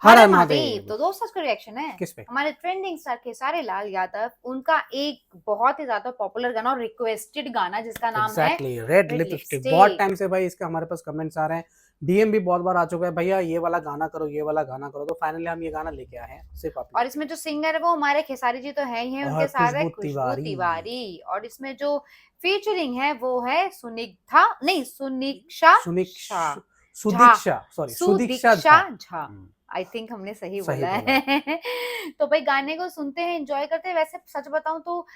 हर हर महादेव। तो दोस्तों का रिएक्शन है किस पे? हमारे ट्रेंडिंग स्टार खेसारी लाल यादव, उनका एक बहुत ही ज्यादा पॉपुलर गाना और रिक्वेस्टेड गाना जिसका नाम है रेड लिपस्टिक। बहुत टाइम से भाई इसके हमारे पास कमेंट्स आ रहे हैं, डीएम भी बहुत बार आ चुका है, भैया ये वाला गाना करो, ये वाला गाना करो। तो फाइनली हम ये गाना लेके आए हैं सिर्फ आप। और इसमें जो सिंगर है वो हमारे खेसारी जी तो है ही हैं, उनके साथ है खुशबू तिवारी। और इसमें जो फीचरिंग है वो है सुदीक्षा झा। आई थिंक हमने सही बोला है। तो भाई गाने को सुनते हैं, एंजॉय करते हैं। वैसे सच बताऊं तो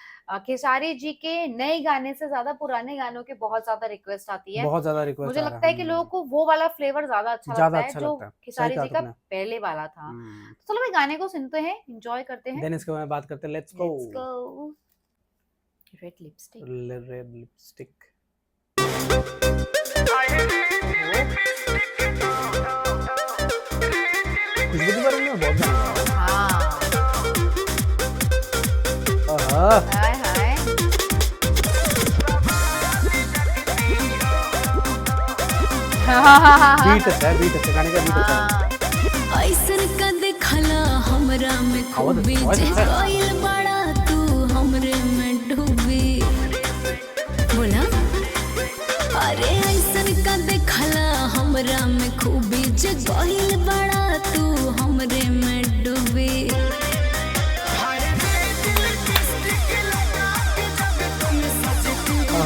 खेसारी जी के नए गाने से ज्यादा पुराने गानों के बहुत ज्यादा रिक्वेस्ट आती है, बहुत ज्यादा रिक्वेस्ट। मुझे लगता है कि लोगों को वो वाला फ्लेवर ज्यादा अच्छा लगता है जो खेसारी जी का पहले वाला था। तो चलो भाई गाने को सुनते हैं, एंजॉय करते हैं, देन इसके बारे में बात करते हैं। Let's go. Red lipstick. Red lipstick. Khushboo Tiwari में बहुत गाना। हां हाय हाय। बीट है गाने का बीट है। ऐसन का देखला हमरा में खूबी जइल बड़ा तू हमरे में डूबी। बोला अरे ऐसन का देखला हमरा में खूबी जइल बड़ा तू हमरे में डूबी।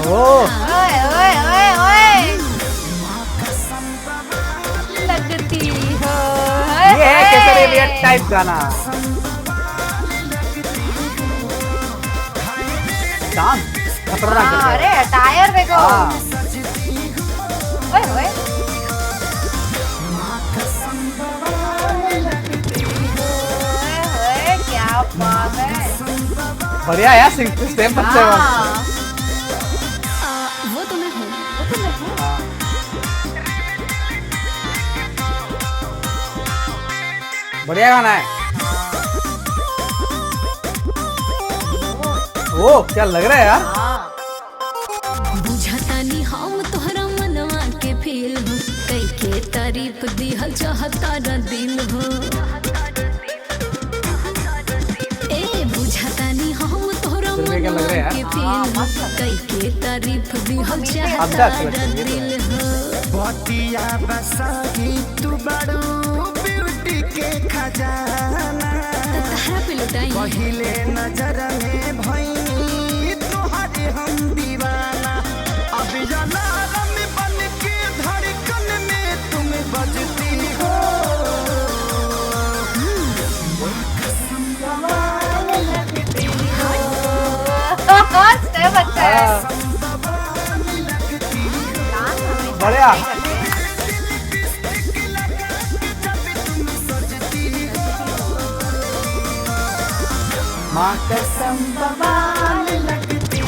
ओए ओए ओए ओए लगती हो। ये है केसरी लिया टाइप गाना। डांस खतरनाक कर रहा है। अरे टायर देखो। ओए ओए ओए क्या बात है। बढ़िया यार, स्टेप अच्छे हैं। वो तो मैं हूँ। बढ़िया गाना है। ओ क्या लग रहा है यार। बुझता नहीं हम तोहरा मनवा के फील हो, कई के तारीफ दिहल चाहता न दिल हो। ए बुझता नहीं हम तोहरा मनवा के फील हो, कई के तारीफ दिहल चाहता न दिल हो। बतिया बसाही तू बड़ू ब्यूटी के खजाना। तहरा पे लुटाई पहिले नजर में भई तोहरे हम दीवाना। अब अलार्म बन के धड़कन में तुम बजती हो। स्टेप अच्छा है। बढ़िया। माँ कसम बवाल लगती हो।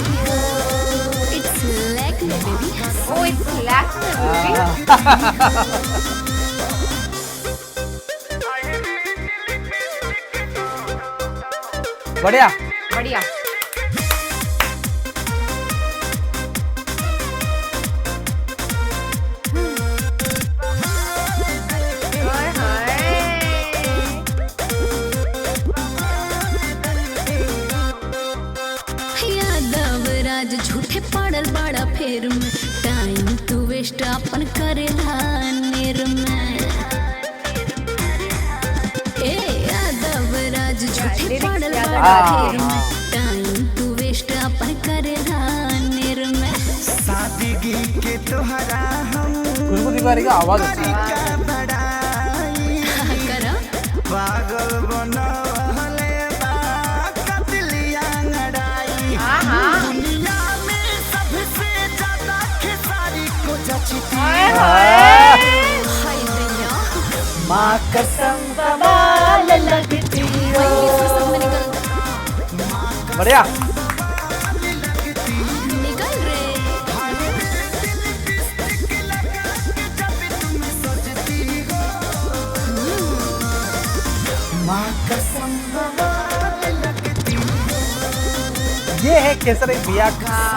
It's like me baby. Oh it's like me baby. बढ़िया बढ़िया। झूठे पड़ल बड़ा फेर में, टाइम तू वेस्ट अपन करेला नेर में। ए यादव राज झूठे पड़ल बड़ा फेर में, टाइम तू वेस्ट अपन करेला नेर में। सादगी के तोहरा हम खुशबू तिवारी का आवाज अच्छा है। करो पागल बनवले बा कतलिया लड़ाई। दुनिया में सबसे ज्यादा खेसारी को जचती है। हाय भैया माँ कसम बवाल लगती हो। बढ़िया निकल रे। माँ कसम बवाल लगती हो। ये है केसरी भैया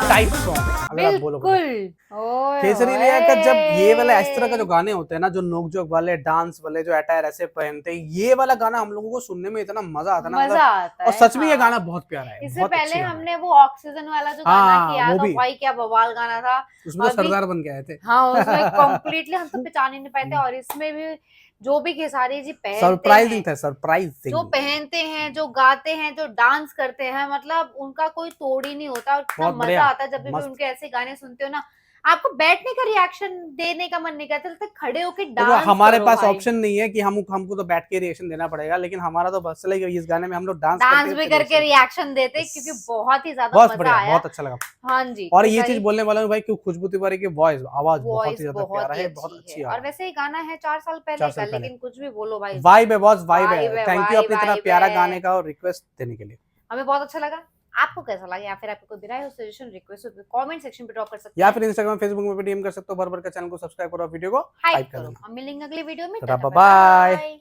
टाइप सॉन्ग। अगर आप बोलोगे बिल्कुल। ओए केसरी लिया का जब ये वाला इस तरह का होए। जो गाने होते हैं ना, जो नोक जोक वाले, डांस वाले, जो अटायर ऐसे पहनते हैं, ये वाला गाना हम लोगों को सुनने में इतना मजा आता है ना, मजा आता और है, सच में ये हाँ। गाना बहुत प्यारा है, इससे बहुत पहले अच्छी गाना है। हमने वो ऑक्सीजन वाला जो गाना हाँ, किया वो था, भी भाई क्या बवाल गाना था। उसमें तो अभी सरदार बन के आए थे। हाँ, उसमें कंप्लीटली हम तो पहचान ही नहीं पाए थे। और इसमें भी जो भी खेसारी जी पहनते सरप्राइजिंग हैं, था, सरप्राइजिंग। जो पहनते हैं, जो गाते हैं, जो डांस करते हैं, मतलब उनका कोई तोड़ ही नहीं होता। और इतना बहुत मजा बढ़िया, आता है जब भी मस्त। उनके ऐसे गाने सुनते हो ना, आपको बैठने का रिएक्शन देने का मन नहीं करता, लगता है खड़े होके देखो डांस हमारे करो पास भाई। ऑप्शन नहीं है कि हमको तो बैठ के रिएक्शन देना पड़ेगा, लेकिन हमारा तो बस चलेगा, इस गाने में हम लोग डांस डांस करके भी फिर करके reaction। रिएक्शन देते, Yes। क्योंकि बहुत ही ज्यादा बहुत मजा बढ़िया, आया। बहुत अच्छा लगा। हाँ जी, और ये खेसारी चीज बोलने वाला हूँ भाई कि खुशबू तिवारी की वॉइस, आवाज बहुत वॉइस ही ज्यादा बहुत प्यारा ही है, बहुत अच्छी अच्छी है। और आवाज। वैसे ही गाना है 4 साल पहले 4 का, साल पहले लेकिन कुछ भी बोलो भाई, वाइब है, बॉस वाइब वाइब है। है, थैंक यू अपनी इतना वाइब प्यारा है। गाने का और रिक्वेस्ट देने के लिए। हमें बहुत अच्छा लगा। आपको कैसा लगा, या फिर आपको कोई भी राय हो, सजेशन, रिक्वेस्ट हो, कमेंट सेक्शन पे ड्रॉप कर सकते या हैं, फिर इंस्टाग्राम फेसबुक में भी डीएम कर सकते हो। भर भर का चैनल को सब्सक्राइब करो और वीडियो को हाइप हाइप करो। करो। हम मिलेंगे अगली वीडियो में। टाटा, टाटा, बाय। बाय।